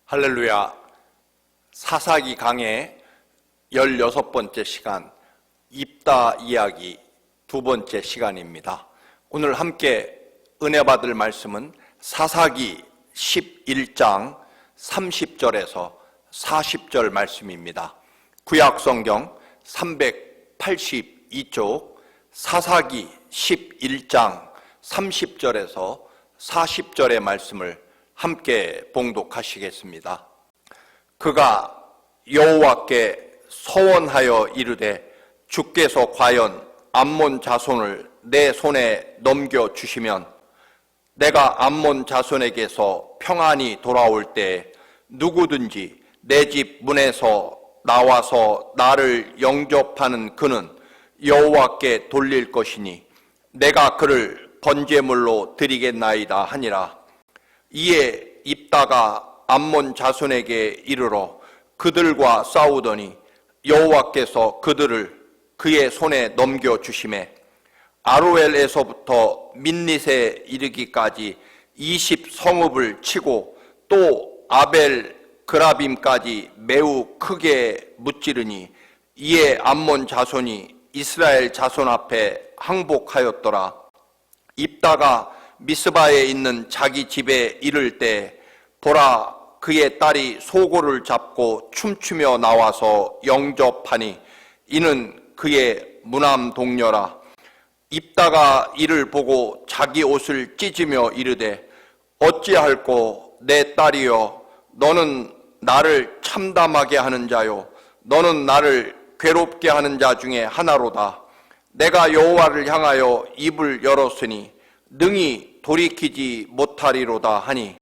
할렐루야. 사사기 강의 16번째 시간, 입다 이야기 두 번째 시간입니다. 오늘 함께 은혜 받을 말씀은 사사기 11장 30절에서 40절 말씀입니다. 구약성경 382쪽 사사기 11장 30절에서 40절의 말씀을 함께 봉독하시겠습니다. 그가 여호와께 서원하여 이르되 주께서 과연 암몬 자손을 내 손에 넘겨주시면 내가 암몬 자손에게서 평안히 돌아올 때 누구든지 내 집 문에서 나와서 나를 영접하는 그는 여호와께 돌릴 것이니 내가 그를 번제물로 드리겠나이다 하니라. 이에 입다가 암몬 자손에게 이르러 그들과 싸우더니 여호와께서 그들을 그의 손에 넘겨주시매 아로엘에서부터 민닛에 이르기까지 20성읍을 치고 또 아벨 그라빔까지 매우 크게 무찌르니 이에 암몬 자손이 이스라엘 자손 앞에 항복하였더라. 입다가 미스바에 있는 자기 집에 이를 때 보라, 그의 딸이 소고를 잡고 춤추며 나와서 영접하니 이는 그의 무남 동료라. 입다가 이를 보고 자기 옷을 찢으며 이르되 어찌할꼬 내 딸이여, 너는 나를 참담하게 하는 자요 너는 나를 괴롭게 하는 자 중에 하나로다. 내가 여호와를 향하여 입을 열었으니 능히 돌이키지 못하리로다 하니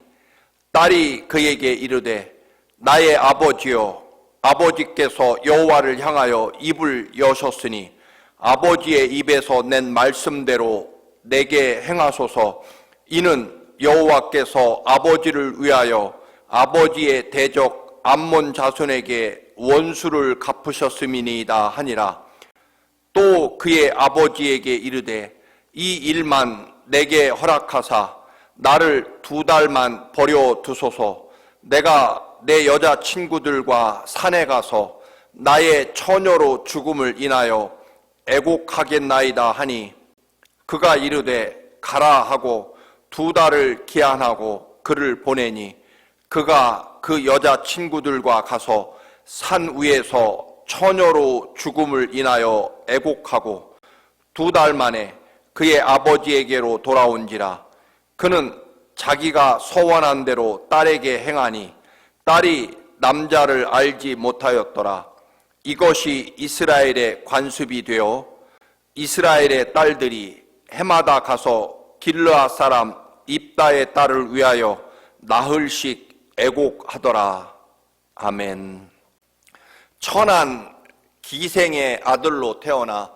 딸이 그에게 이르되 나의 아버지여, 아버지께서 여호와를 향하여 입을 여셨으니 아버지의 입에서 낸 말씀대로 내게 행하소서. 이는 여호와께서 아버지를 위하여 아버지의 대적 암몬 자손에게 원수를 갚으셨음이니이다 하니라. 또 그의 아버지에게 이르되 이 일만 내게 허락하사 나를 2달만 버려 두소서. 내가 내 여자친구들과 산에 가서 나의 처녀로 죽음을 인하여 애곡하겠나이다 하니 그가 이르되 가라 하고 2달을 기한하고 그를 보내니 그가 그 여자친구들과 가서 산 위에서 처녀로 죽음을 인하여 애곡하고 2달 만에 그의 아버지에게로 돌아온지라. 그는 자기가 서원한 대로 딸에게 행하니 딸이 남자를 알지 못하였더라. 이것이 이스라엘의 관습이 되어 이스라엘의 딸들이 해마다 가서 길르앗 사람 입다의 딸을 위하여 나흘씩 애곡하더라. 아멘. 천한 기생의 아들로 태어나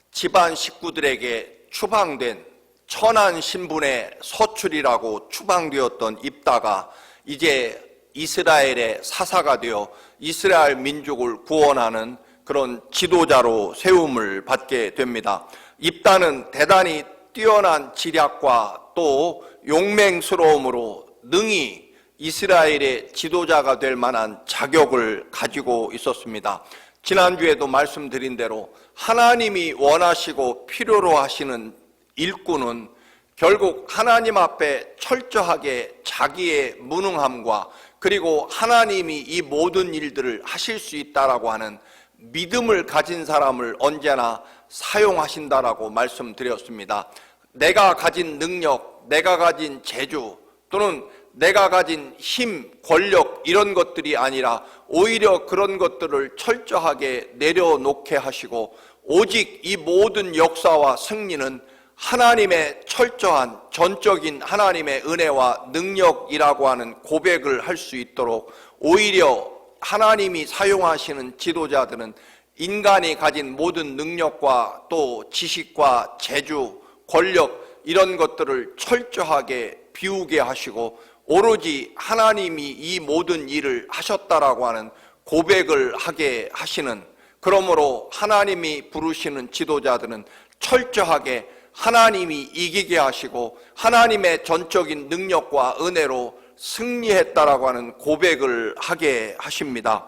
집안 식구들에게 추방된 천한 신분의 서출이라고 추방되었던 입다가 이제 이스라엘의 사사가 되어 이스라엘 민족을 구원하는 그런 지도자로 세움을 받게 됩니다. 입다는 대단히 뛰어난 지략과 또 용맹스러움으로 능히 이스라엘의 지도자가 될 만한 자격을 가지고 있었습니다. 지난주에도 말씀드린 대로 하나님이 원하시고 필요로 하시는 일꾼은 결국 하나님 앞에 철저하게 자기의 무능함과 그리고 하나님이 이 모든 일들을 하실 수 있다라고 하는 믿음을 가진 사람을 언제나 사용하신다라고 말씀드렸습니다. 내가 가진 능력, 내가 가진 재주 또는 내가 가진 힘, 권력 이런 것들이 아니라 오히려 그런 것들을 철저하게 내려놓게 하시고 오직 이 모든 역사와 승리는 하나님의 철저한 전적인 하나님의 은혜와 능력이라고 하는 고백을 할 수 있도록 오히려 하나님이 사용하시는 지도자들은 인간이 가진 모든 능력과 또 지식과 재주, 권력 이런 것들을 철저하게 비우게 하시고 오로지 하나님이 이 모든 일을 하셨다라고 하는 고백을 하게 하시는, 그러므로 하나님이 부르시는 지도자들은 철저하게 하나님이 이기게 하시고 하나님의 전적인 능력과 은혜로 승리했다라고 하는 고백을 하게 하십니다.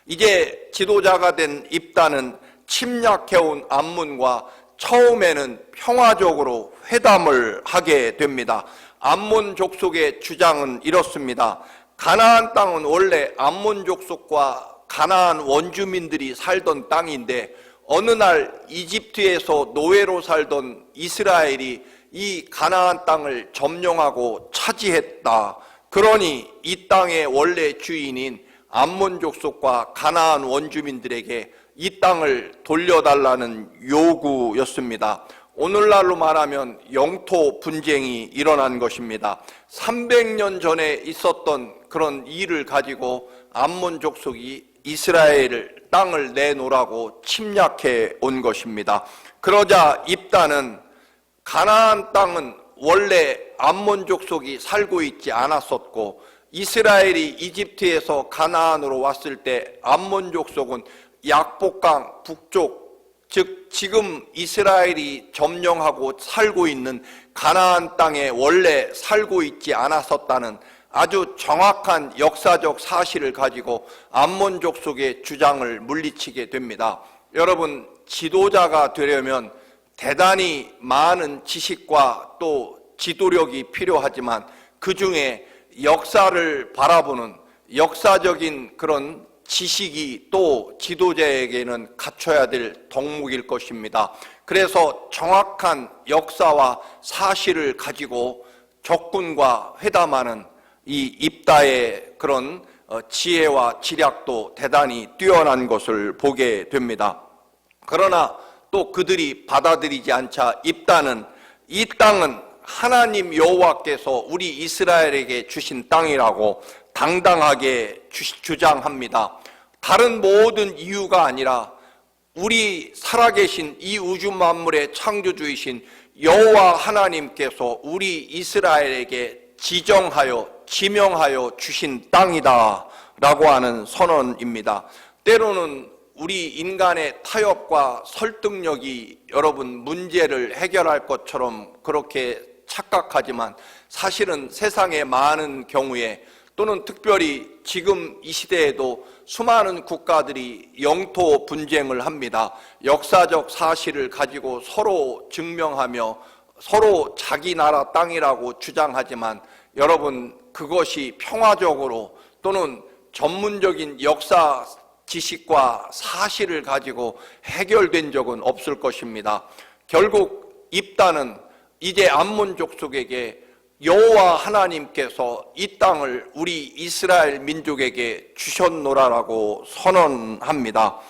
이제 지도자가 된 입다는 침략해온 암몬과 처음에는 평화적으로 회담을 하게 됩니다. 암몬 족속의 주장은 이렇습니다. 가나안 땅은 원래 암몬 족속과 가나안 원주민들이 살던 땅인데 어느 날 이집트에서 노예로 살던 이스라엘이 이 가나안 땅을 점령하고 차지했다. 그러니 이 땅의 원래 주인인 암몬 족속과 가나안 원주민들에게 이 땅을 돌려달라는 요구였습니다. 오늘날로 말하면 영토 분쟁이 일어난 것입니다. 300년 전에 있었던 그런 일을 가지고 암몬 족속이 이스라엘 땅을 내놓으라고 침략해 온 것입니다. 그러자 입다는 가나안 땅은 원래 암몬 족속이 살고 있지 않았었고 이스라엘이 이집트에서 가나안으로 왔을 때 암몬 족속은 약복강 북쪽, 즉 지금 이스라엘이 점령하고 살고 있는 가나안 땅에 원래 살고 있지 않았었다는 아주 정확한 역사적 사실을 가지고 암몬 족속의 주장을 물리치게 됩니다. 여러분, 지도자가 되려면 대단히 많은 지식과 또 지도력이 필요하지만 그 중에 역사를 바라보는 역사적인 그런 지식이 또 지도자에게는 갖춰야 될 덕목일 것입니다. 그래서 정확한 역사와 사실을 가지고 적군과 회담하는 이 입다의 그런 지혜와 지략도 대단히 뛰어난 것을 보게 됩니다. 그러나 또 그들이 받아들이지 않자 입다는 이 땅은 하나님 여호와께서 우리 이스라엘에게 주신 땅이라고 당당하게 주장합니다. 다른 모든 이유가 아니라 우리 살아계신 이 우주 만물의 창조주이신 여호와 하나님께서 우리 이스라엘에게 지명하여 주신 땅이다 라고 하는 선언입니다. 때로는 우리 인간의 타협과 설득력이 여러분 문제를 해결할 것처럼 그렇게 착각하지만 사실은 세상의 많은 경우에 또는 특별히 지금 이 시대에도 수많은 국가들이 영토 분쟁을 합니다. 역사적 사실을 가지고 서로 증명하며 서로 자기 나라 땅이라고 주장하지만 여러분, 그것이 평화적으로 또는 전문적인 역사 지식과 사실을 가지고 해결된 적은 없을 것입니다. 결국 입다는 이제 암몬 족속에게 여호와 하나님께서 이 땅을 우리 이스라엘 민족에게 주셨노라라고 선언합니다.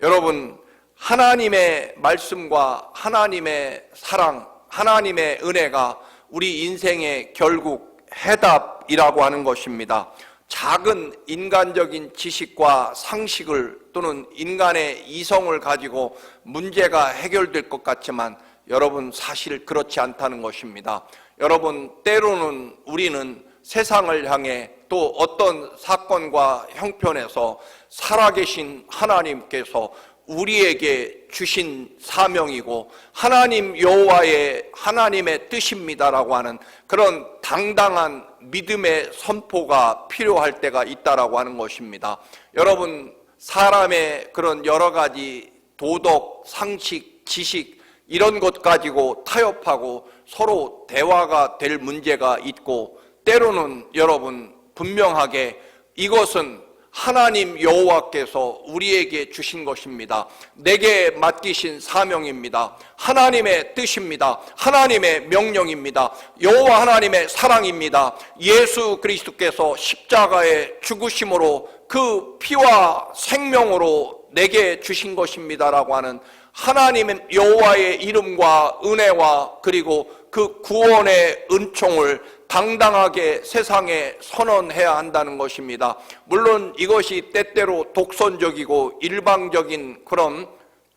여러분, 하나님의 말씀과 하나님의 사랑, 하나님의 은혜가 우리 인생의 결국 해답이라고 하는 것입니다. 작은 인간적인 지식과 상식을 또는 인간의 이성을 가지고 문제가 해결될 것 같지만 여러분, 사실 그렇지 않다는 것입니다. 여러분, 때로는 우리는 세상을 향해 또 어떤 사건과 형편에서 살아계신 하나님께서 우리에게 주신 사명이고 하나님 여호와의 하나님의 뜻입니다라고 하는 그런 당당한 믿음의 선포가 필요할 때가 있다라고 하는 것입니다. 여러분, 사람의 그런 여러 가지 도덕, 상식, 지식 이런 것 가지고 타협하고 서로 대화가 될 문제가 있고 때로는 여러분 분명하게 이것은 하나님 여호와께서 우리에게 주신 것입니다. 내게 맡기신 사명입니다. 하나님의 뜻입니다. 하나님의 명령입니다. 여호와 하나님의 사랑입니다. 예수 그리스도께서 십자가의 죽으심으로 그 피와 생명으로 내게 주신 것입니다라고 하는 하나님 여호와의 이름과 은혜와 그리고 그 구원의 은총을 당당하게 세상에 선언해야 한다는 것입니다. 물론 이것이 때때로 독선적이고 일방적인 그런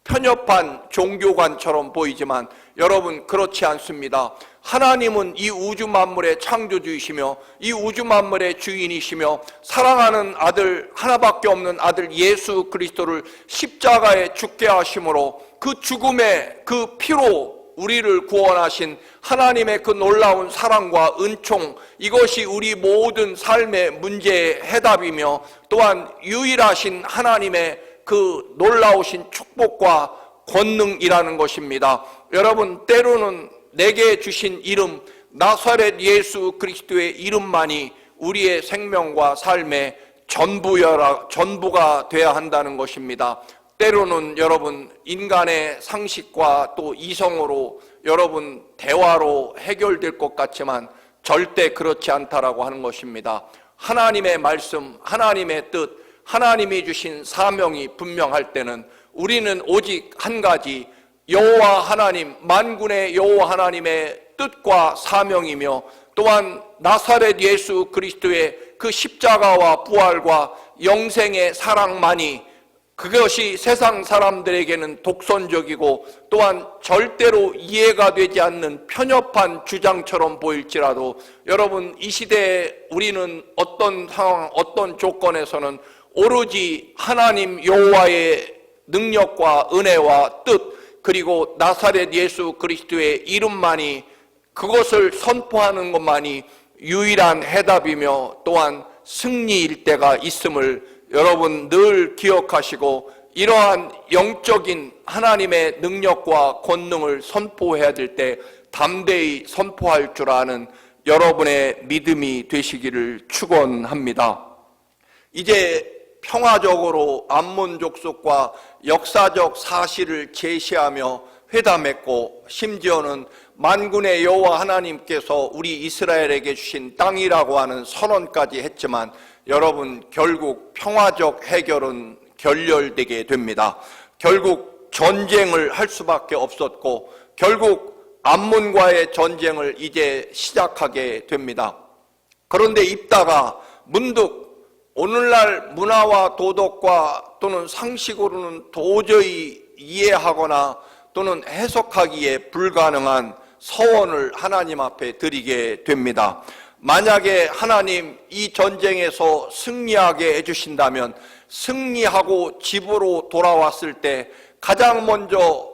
편협한 종교관처럼 보이지만 여러분, 그렇지 않습니다. 하나님은 이 우주 만물의 창조주이시며 이 우주 만물의 주인이시며 사랑하는 아들, 하나밖에 없는 아들 예수 그리스도를 십자가에 죽게 하심으로 그 죽음의 그 피로 우리를 구원하신 하나님의 그 놀라운 사랑과 은총, 이것이 우리 모든 삶의 문제의 해답이며 또한 유일하신 하나님의 그 놀라우신 축복과 권능이라는 것입니다. 여러분, 때로는 내게 주신 이름 나사렛 예수 그리스도의 이름만이 우리의 생명과 삶의 전부가 되어야 한다는 것입니다. 때로는 여러분, 인간의 상식과 또 이성으로 여러분 대화로 해결될 것 같지만 절대 그렇지 않다라고 하는 것입니다. 하나님의 말씀, 하나님의 뜻, 하나님이 주신 사명이 분명할 때는 우리는 오직 한 가지, 여호와 하나님, 만군의 여호와 하나님의 뜻과 사명이며 또한 나사렛 예수 그리스도의 그 십자가와 부활과 영생의 사랑만이, 그것이 세상 사람들에게는 독선적이고 또한 절대로 이해가 되지 않는 편협한 주장처럼 보일지라도 여러분, 이 시대에 우리는 어떤 상황, 어떤 조건에서는 오로지 하나님 여호와의 능력과 은혜와 뜻, 그리고 나사렛 예수 그리스도의 이름만이, 그것을 선포하는 것만이 유일한 해답이며 또한 승리일 때가 있음을 여러분 늘 기억하시고, 이러한 영적인 하나님의 능력과 권능을 선포해야 될 때 담대히 선포할 줄 아는 여러분의 믿음이 되시기를 축원합니다. 이제 평화적으로 암몬 족속과 역사적 사실을 제시하며 회담했고, 심지어는 만군의 여호와 하나님께서 우리 이스라엘에게 주신 땅이라고 하는 선언까지 했지만 여러분, 결국 평화적 해결은 결렬되게 됩니다. 결국 전쟁을 할 수밖에 없었고 결국 암몬과의 전쟁을 이제 시작하게 됩니다. 그런데 입다가 문득 오늘날 문화와 도덕과 또는 상식으로는 도저히 이해하거나 또는 해석하기에 불가능한 서원을 하나님 앞에 드리게 됩니다. 만약에 하나님 이 전쟁에서 승리하게 해주신다면 승리하고 집으로 돌아왔을 때 가장 먼저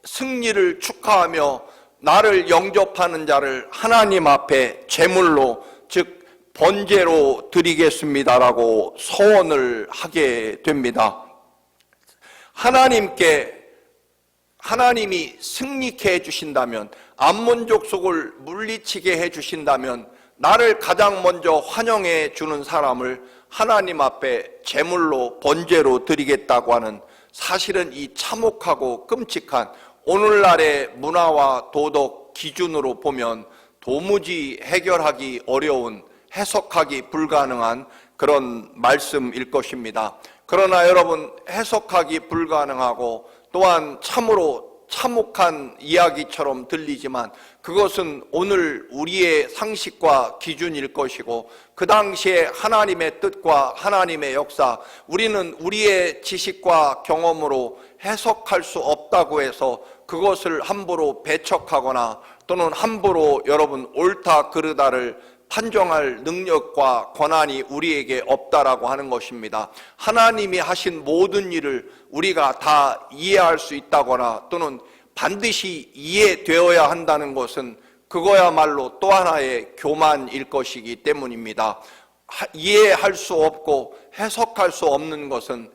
승리를 축하하며 나를 영접하는 자를 하나님 앞에 제물로, 즉 번제로 드리겠습니다라고 서원을 하게 됩니다. 하나님이 승리케 해주신다면, 암몬 족속을 물리치게 해주신다면 나를 가장 먼저 환영해 주는 사람을 하나님 앞에 제물로 번제로 드리겠다고 하는, 사실은 이 참혹하고 끔찍한 오늘날의 문화와 도덕 기준으로 보면 도무지 해결하기 어려운, 해석하기 불가능한 그런 말씀일 것입니다. 그러나 여러분, 해석하기 불가능하고 또한 참으로 참혹한 이야기처럼 들리지만 그것은 오늘 우리의 상식과 기준일 것이고, 그 당시에 하나님의 뜻과 하나님의 역사, 우리는 우리의 지식과 경험으로 해석할 수 없다고 해서 그것을 함부로 배척하거나 또는 함부로 여러분 옳다 그르다를 판정할 능력과 권한이 우리에게 없다라고 하는 것입니다. 하나님이 하신 모든 일을 우리가 다 이해할 수 있다거나 또는 반드시 이해되어야 한다는 것은 그거야말로 또 하나의 교만일 것이기 때문입니다. 이해할 수 없고 해석할 수 없는 것은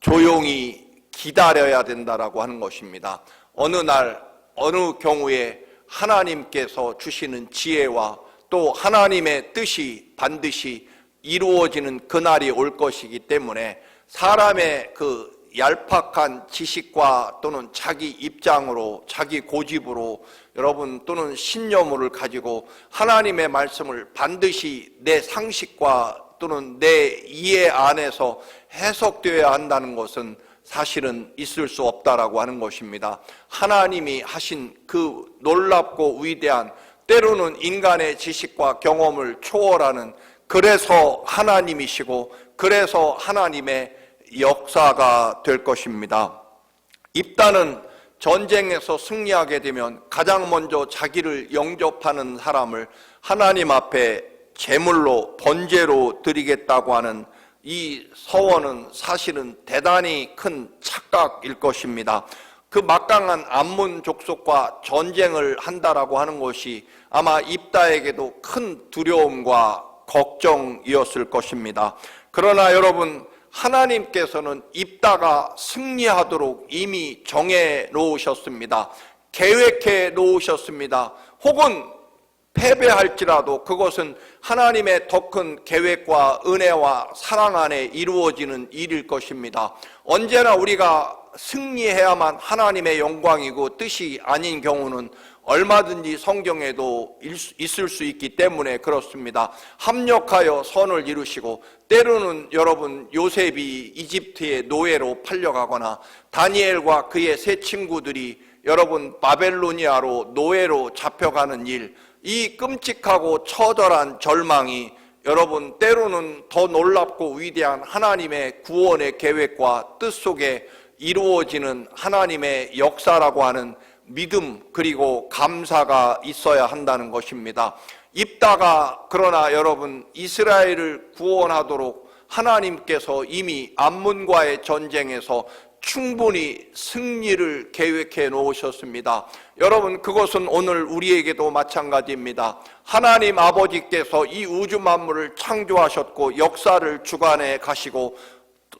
조용히 기다려야 된다라고 하는 것입니다. 어느 날 어느 경우에 하나님께서 주시는 지혜와 또 하나님의 뜻이 반드시 이루어지는 그날이 올 것이기 때문에 사람의 그 얄팍한 지식과 또는 자기 입장으로, 자기 고집으로 여러분 또는 신념을 가지고 하나님의 말씀을 반드시 내 상식과 또는 내 이해 안에서 해석되어야 한다는 것은 사실은 있을 수 없다라고 하는 것입니다. 하나님이 하신 그 놀랍고 위대한, 때로는 인간의 지식과 경험을 초월하는, 그래서 하나님이시고 그래서 하나님의 역사가 될 것입니다. 입다는 전쟁에서 승리하게 되면 가장 먼저 자기를 영접하는 사람을 하나님 앞에 제물로 번제로 드리겠다고 하는 이 서원은 사실은 대단히 큰 착각일 것입니다. 그 막강한 암몬 족속과 전쟁을 한다라고 하는 것이 아마 입다에게도 큰 두려움과 걱정이었을 것입니다. 그러나 여러분, 하나님께서는 입다가 승리하도록 이미 정해 놓으셨습니다. 계획해 놓으셨습니다. 혹은 패배할지라도 그것은 하나님의 더 큰 계획과 은혜와 사랑 안에 이루어지는 일일 것입니다. 언제나 우리가 승리해야만 하나님의 영광이고 뜻이 아닌 경우는 얼마든지 성경에도 있을 수 있기 때문에 그렇습니다. 합력하여 선을 이루시고, 때로는 여러분 요셉이 이집트의 노예로 팔려가거나 다니엘과 그의 세 친구들이 여러분 바벨로니아로 노예로 잡혀가는 일, 이 끔찍하고 처절한 절망이 여러분 때로는 더 놀랍고 위대한 하나님의 구원의 계획과 뜻 속에 이루어지는 하나님의 역사라고 하는 믿음, 그리고 감사가 있어야 한다는 것입니다. 입다가 그러나 여러분 이스라엘을 구원하도록 하나님께서 이미 암몬과의 전쟁에서 충분히 승리를 계획해 놓으셨습니다. 여러분, 그것은 오늘 우리에게도 마찬가지입니다. 하나님 아버지께서 이 우주 만물을 창조하셨고 역사를 주관해 가시고,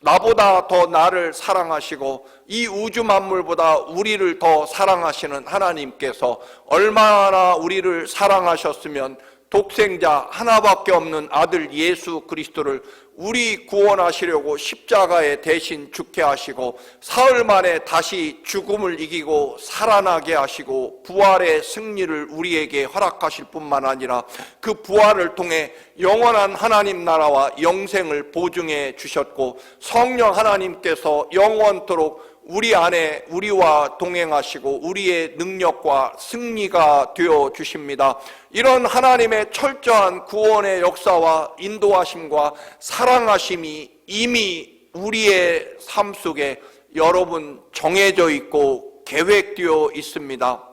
나보다 더 나를 사랑하시고 이 우주 만물보다 우리를 더 사랑하시는 하나님께서 얼마나 우리를 사랑하셨으면 독생자 하나밖에 없는 아들 예수 그리스도를 우리 구원하시려고 십자가에 대신 죽게 하시고 사흘 만에 다시 죽음을 이기고 살아나게 하시고 부활의 승리를 우리에게 허락하실 뿐만 아니라 그 부활을 통해 영원한 하나님 나라와 영생을 보증해 주셨고, 성령 하나님께서 영원토록 우리 안에 우리와 동행하시고 우리의 능력과 승리가 되어 주십니다. 이런 하나님의 철저한 구원의 역사와 인도하심과 사랑하심이 이미 우리의 삶 속에 여러분 정해져 있고 계획되어 있습니다.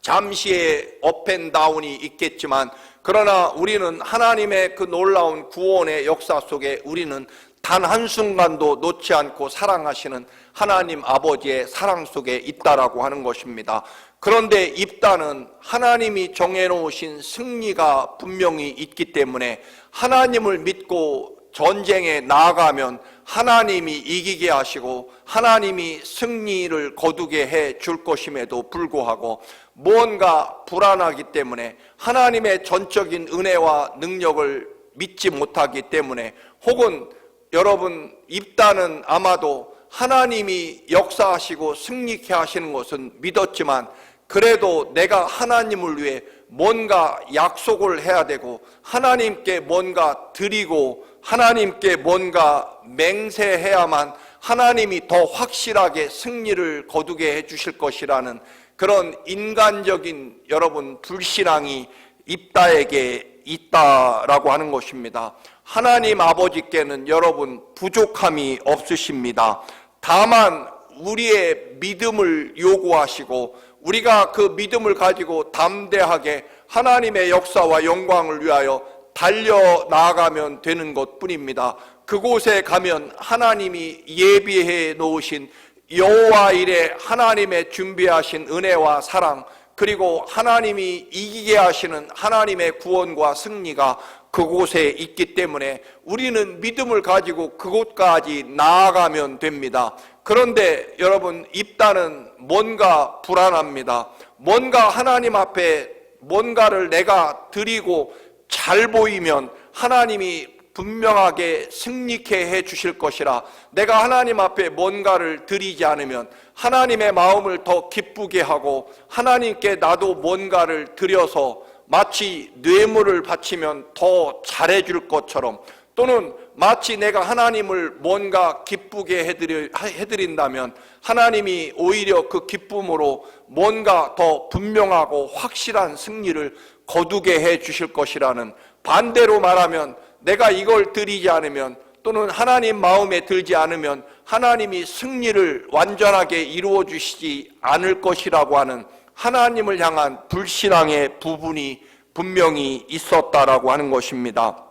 잠시의 업앤다운이 있겠지만, 그러나 우리는 하나님의 그 놀라운 구원의 역사 속에 우리는 단 한순간도 놓지 않고 사랑하시는 하나님 아버지의 사랑 속에 있다라고 하는 것입니다. 그런데 입다는 하나님이 정해놓으신 승리가 분명히 있기 때문에 하나님을 믿고 전쟁에 나아가면 하나님이 이기게 하시고 하나님이 승리를 거두게 해 줄 것임에도 불구하고 무언가 불안하기 때문에 하나님의 전적인 은혜와 능력을 믿지 못하기 때문에, 혹은 여러분 입다는 아마도 하나님이 역사하시고 승리케 하시는 것은 믿었지만 그래도 내가 하나님을 위해 뭔가 약속을 해야 되고 하나님께 뭔가 드리고 하나님께 뭔가 맹세해야만 하나님이 더 확실하게 승리를 거두게 해주실 것이라는 그런 인간적인 여러분 불신앙이 입다에게 있다라고 하는 것입니다. 하나님 아버지께는 여러분 부족함이 없으십니다. 다만 우리의 믿음을 요구하시고 우리가 그 믿음을 가지고 담대하게 하나님의 역사와 영광을 위하여 달려나가면 되는 것뿐입니다. 그곳에 가면 하나님이 예비해 놓으신 여호와 일에 하나님의 준비하신 은혜와 사랑, 그리고 하나님이 이기게 하시는 하나님의 구원과 승리가 그곳에 있기 때문에 우리는 믿음을 가지고 그곳까지 나아가면 됩니다. 그런데 여러분 입다는 뭔가 불안합니다. 뭔가 하나님 앞에 뭔가를 내가 드리고 잘 보이면 하나님이 분명하게 승리케 해 주실 것이라, 내가 하나님 앞에 뭔가를 드리지 않으면 하나님의 마음을 더 기쁘게 하고 하나님께 나도 뭔가를 드려서 마치 뇌물을 바치면 더 잘해줄 것처럼, 또는 마치 내가 하나님을 뭔가 기쁘게 해드린다면 하나님이 오히려 그 기쁨으로 뭔가 더 분명하고 확실한 승리를 거두게 해 주실 것이라는, 반대로 말하면 내가 이걸 드리지 않으면 또는 하나님 마음에 들지 않으면 하나님이 승리를 완전하게 이루어 주시지 않을 것이라고 하는 하나님을 향한 불신앙의 부분이 분명히 있었다라고 하는 것입니다.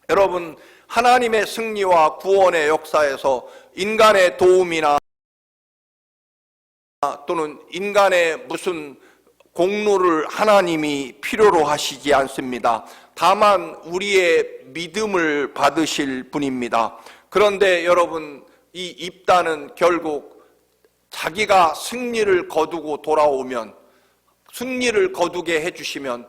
여러분, 하나님의 승리와 구원의 역사에서 인간의 도움이나 또는 인간의 무슨 공로를 하나님이 필요로 하시지 않습니다. 다만 우리의 믿음을 받으실 분입니다. 그런데 여러분, 이 입다는 결국 자기가 승리를 거두고 돌아오면, 승리를 거두게 해주시면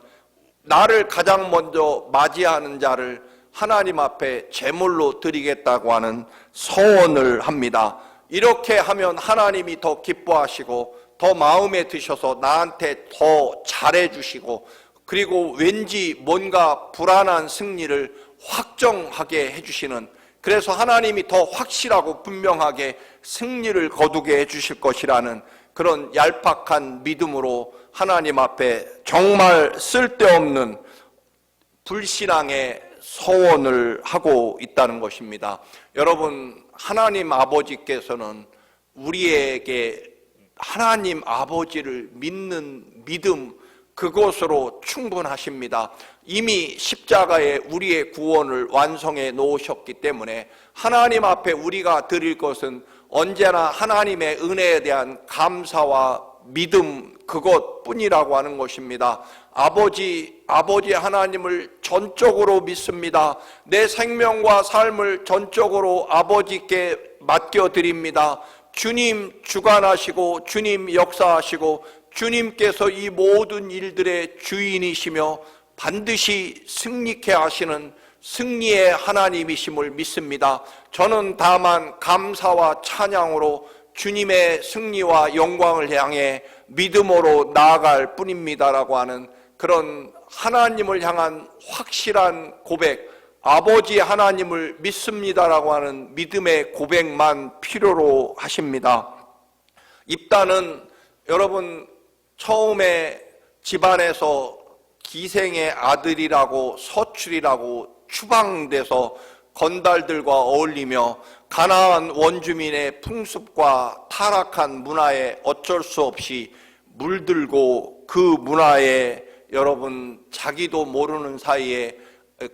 나를 가장 먼저 맞이하는 자를 하나님 앞에 제물로 드리겠다고 하는 서원을 합니다. 이렇게 하면 하나님이 더 기뻐하시고 더 마음에 드셔서 나한테 더 잘해주시고, 그리고 왠지 뭔가 불안한 승리를 확정하게 해주시는, 그래서 하나님이 더 확실하고 분명하게 승리를 거두게 해주실 것이라는 그런 얄팍한 믿음으로 하나님 앞에 정말 쓸데없는 불신앙의 서원을 하고 있다는 것입니다. 여러분, 하나님 아버지께서는 우리에게 하나님 아버지를 믿는 믿음, 그것으로 충분하십니다. 이미 십자가에 우리의 구원을 완성해 놓으셨기 때문에 하나님 앞에 우리가 드릴 것은 언제나 하나님의 은혜에 대한 감사와 믿음, 그것뿐이라고 하는 것입니다. 아버지 하나님을 전적으로 믿습니다. 내 생명과 삶을 전적으로 아버지께 맡겨드립니다. 주님 주관하시고 주님 역사하시고 주님께서 이 모든 일들의 주인이시며 반드시 승리케 하시는 승리의 하나님이심을 믿습니다. 저는 다만 감사와 찬양으로 주님의 승리와 영광을 향해 믿음으로 나아갈 뿐입니다라고 하는 그런 하나님을 향한 확실한 고백, 아버지 하나님을 믿습니다라고 하는 믿음의 고백만 필요로 하십니다. 입다는 여러분, 처음에 집안에서 기생의 아들이라고 서출이라고 추방돼서 건달들과 어울리며 가나안 원주민의 풍습과 타락한 문화에 어쩔 수 없이 물들고 그 문화에 여러분 자기도 모르는 사이에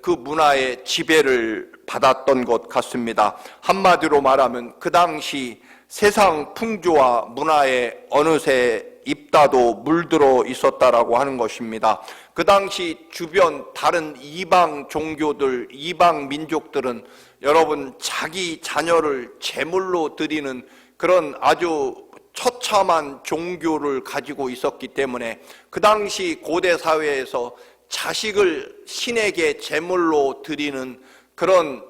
그 문화의 지배를 받았던 것 같습니다. 한마디로 말하면 그 당시 세상 풍조와 문화에 어느새 입다도 물들어 있었다라고 하는 것입니다. 그 당시 주변 다른 이방 종교들, 이방 민족들은 여러분 자기 자녀를 제물로 드리는 그런 아주 처참한 종교를 가지고 있었기 때문에 그 당시 고대 사회에서 자식을 신에게 제물로 드리는 그런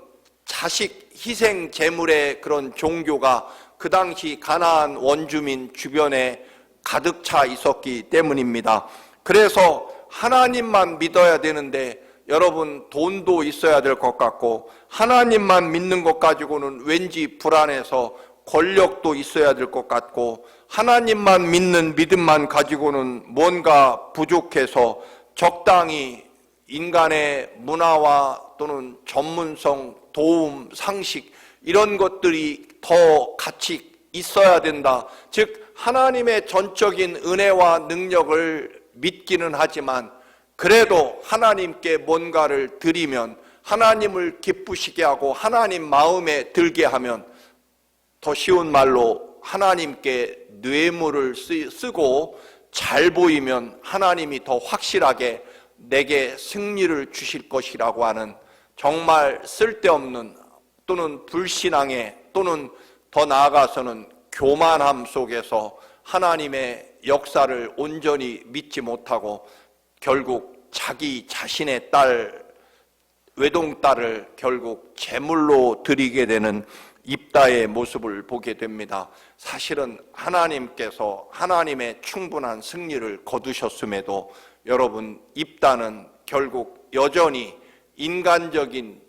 자식 희생 제물의 그런 종교가 그 당시 가나안 원주민 주변에 가득 차 있었기 때문입니다. 그래서 하나님만 믿어야 되는데 여러분 돈도 있어야 될 것 같고 하나님만 믿는 것 가지고는 왠지 불안해서 권력도 있어야 될 것 같고 하나님만 믿는 믿음만 가지고는 뭔가 부족해서 적당히 인간의 문화와 또는 전문성, 도움, 상식 이런 것들이 더 같이 있어야 된다. 즉 하나님의 전적인 은혜와 능력을 믿기는 하지만 그래도 하나님께 뭔가를 드리면 하나님을 기쁘시게 하고 하나님 마음에 들게 하면 더 쉬운 말로 하나님께 뇌물을 쓰고 잘 보이면 하나님이 더 확실하게 내게 승리를 주실 것이라고 하는 정말 쓸데없는 또는 불신앙의 또는 더 나아가서는 교만함 속에서 하나님의 역사를 온전히 믿지 못하고 결국 자기 자신의 딸, 외동딸을 결국 제물로 드리게 되는 입다의 모습을 보게 됩니다. 사실은 하나님께서 하나님의 충분한 승리를 거두셨음에도 여러분 입다는 결국 여전히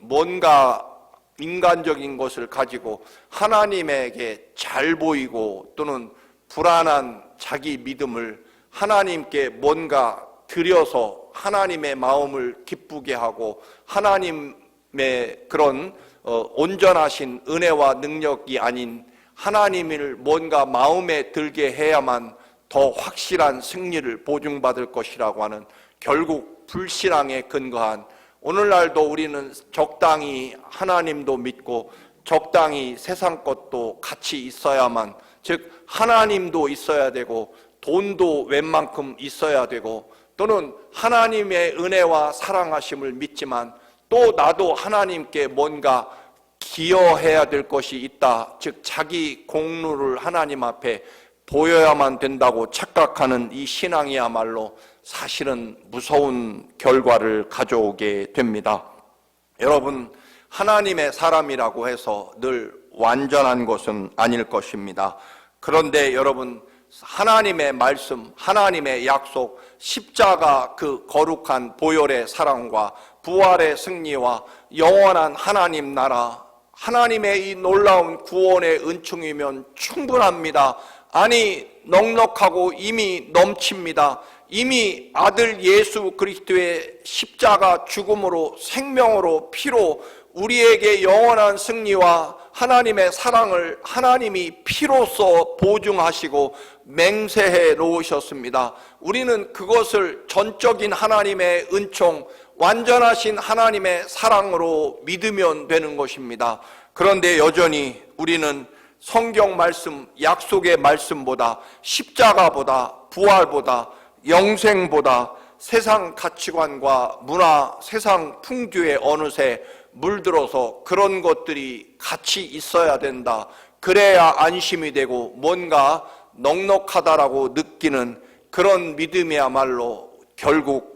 뭔가 인간적인 것을 가지고 하나님에게 잘 보이고 또는 불안한 자기 믿음을 하나님께 뭔가 드려서 하나님의 마음을 기쁘게 하고 하나님의 그런 온전하신 은혜와 능력이 아닌 하나님을 뭔가 마음에 들게 해야만 더 확실한 승리를 보증받을 것이라고 하는 결국 불신앙에 근거한 오늘날도 우리는 적당히 하나님도 믿고 적당히 세상 것도 같이 있어야만 즉 하나님도 있어야 되고 돈도 웬만큼 있어야 되고, 또는 하나님의 은혜와 사랑하심을 믿지만 또 나도 하나님께 뭔가 기여해야 될 것이 있다, 즉 자기 공로를 하나님 앞에 보여야만 된다고 착각하는 이 신앙이야말로 사실은 무서운 결과를 가져오게 됩니다. 여러분, 하나님의 사람이라고 해서 늘 완전한 것은 아닐 것입니다. 그런데 여러분, 하나님의 말씀, 하나님의 약속, 십자가 그 거룩한 보혈의 사랑과 부활의 승리와 영원한 하나님 나라, 하나님의 이 놀라운 구원의 은총이면 충분합니다. 아니, 넉넉하고 이미 넘칩니다. 이미 아들 예수 그리스도의 십자가 죽음으로, 생명으로, 피로 우리에게 영원한 승리와 하나님의 사랑을 하나님이 피로써 보증하시고 맹세해 놓으셨습니다. 우리는 그것을 전적인 하나님의 은총, 완전하신 하나님의 사랑으로 믿으면 되는 것입니다. 그런데 여전히 우리는 성경 말씀, 약속의 말씀보다, 십자가보다, 부활보다, 영생보다 세상 가치관과 문화, 세상 풍조에 어느새 물들어서 그런 것들이 같이 있어야 된다, 그래야 안심이 되고 뭔가 넉넉하다라고 느끼는 그런 믿음이야말로 결국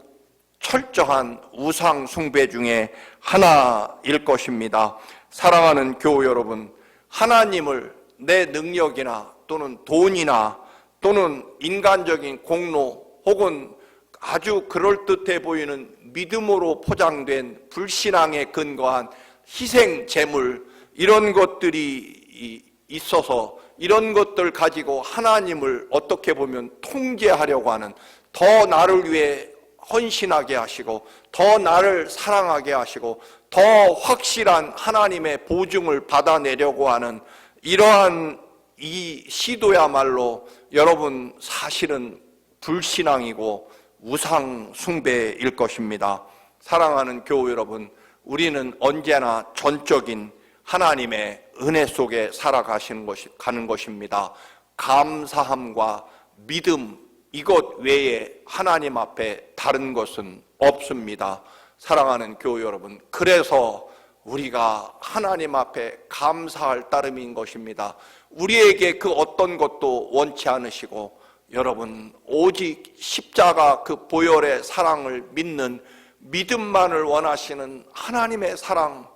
철저한 우상 숭배 중에 하나일 것입니다. 사랑하는 교우 여러분, 하나님을 내 능력이나 또는 돈이나 또는 인간적인 공로 혹은 아주 그럴듯해 보이는 믿음으로 포장된 불신앙에 근거한 희생 제물, 이런 것들이 있어서 이런 것들 가지고 하나님을 어떻게 보면 통제하려고 하는, 더 나를 위해 헌신하게 하시고 더 나를 사랑하게 하시고 더 확실한 하나님의 보증을 받아내려고 하는 이러한 이 시도야말로 여러분 사실은 불신앙이고 우상 숭배일 것입니다. 사랑하는 교우 여러분, 우리는 언제나 전적인 하나님의 은혜 속에 살아가는 것입니다. 감사함과 믿음, 이것 외에 하나님 앞에 다른 것은 없습니다. 사랑하는 교우 여러분, 그래서 우리가 하나님 앞에 감사할 따름인 것입니다. 우리에게 그 어떤 것도 원치 않으시고, 여러분 오직 십자가 그 보혈의 사랑을 믿는 믿음만을 원하시는 하나님의 사랑,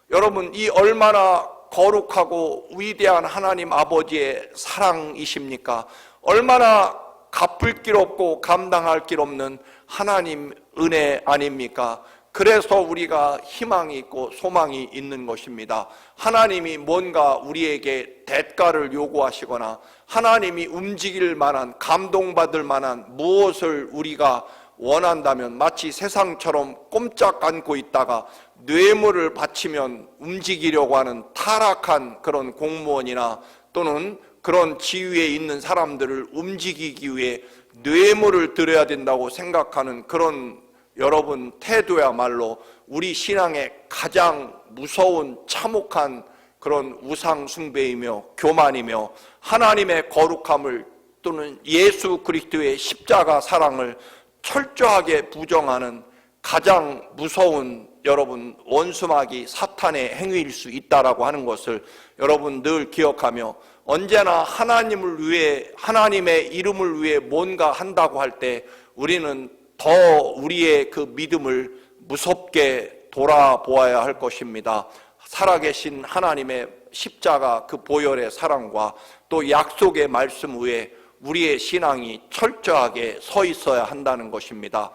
여러분 이 얼마나 거룩하고 위대한 하나님 아버지의 사랑이십니까? 얼마나 갚을 길 없고 감당할 길 없는 하나님 은혜 아닙니까? 그래서 우리가 희망이 있고 소망이 있는 것입니다. 하나님이 뭔가 우리에게 대가를 요구하시거나 하나님이 움직일 만한, 감동받을 만한 무엇을 우리가 원한다면 마치 세상처럼 꼼짝 않고 있다가 뇌물을 바치면 움직이려고 하는 타락한 그런 공무원이나 또는 그런 지위에 있는 사람들을 움직이기 위해 뇌물을 드려야 된다고 생각하는 그런 여러분 태도야말로 우리 신앙의 가장 무서운 참혹한 그런 우상 숭배이며 교만이며 하나님의 거룩함을 또는 예수 그리스도의 십자가 사랑을 철저하게 부정하는 가장 무서운 여러분 원수마귀 사탄의 행위일 수 있다라고 하는 것을 여러분 늘 기억하며, 언제나 하나님을 위해, 하나님의 이름을 위해 뭔가 한다고 할 때 우리는 더 우리의 그 믿음을 무섭게 돌아보아야 할 것입니다. 살아계신 하나님의 십자가 그 보혈의 사랑과 또 약속의 말씀 위에 우리의 신앙이 철저하게 서 있어야 한다는 것입니다.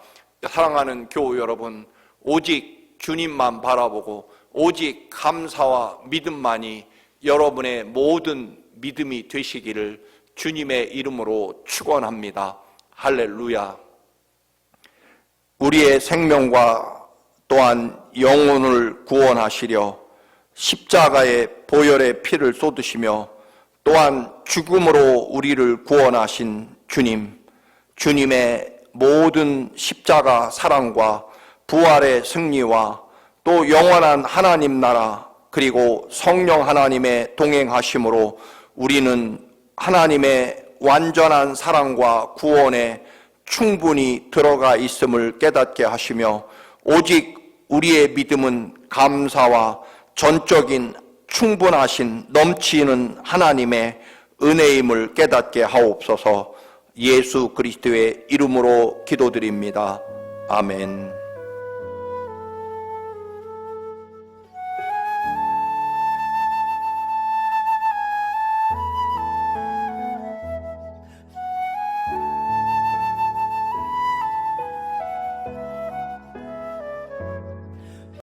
사랑하는 교우 여러분, 오직 주님만 바라보고 오직 감사와 믿음만이 여러분의 모든 믿음이 되시기를 주님의 이름으로 축원합니다. 할렐루야. 우리의 생명과 또한 영혼을 구원하시려 십자가의 보혈의 피를 쏟으시며 또한 죽음으로 우리를 구원하신 주님, 주님의 모든 십자가 사랑과 부활의 승리와 또 영원한 하나님 나라 그리고 성령 하나님의 동행하심으로 우리는 하나님의 완전한 사랑과 구원에 충분히 들어가 있음을 깨닫게 하시며 오직 우리의 믿음은 감사와 전적인 충분하신 넘치는 하나님의 은혜임을 깨닫게 하옵소서. 예수 그리스도의 이름으로 기도드립니다. 아멘.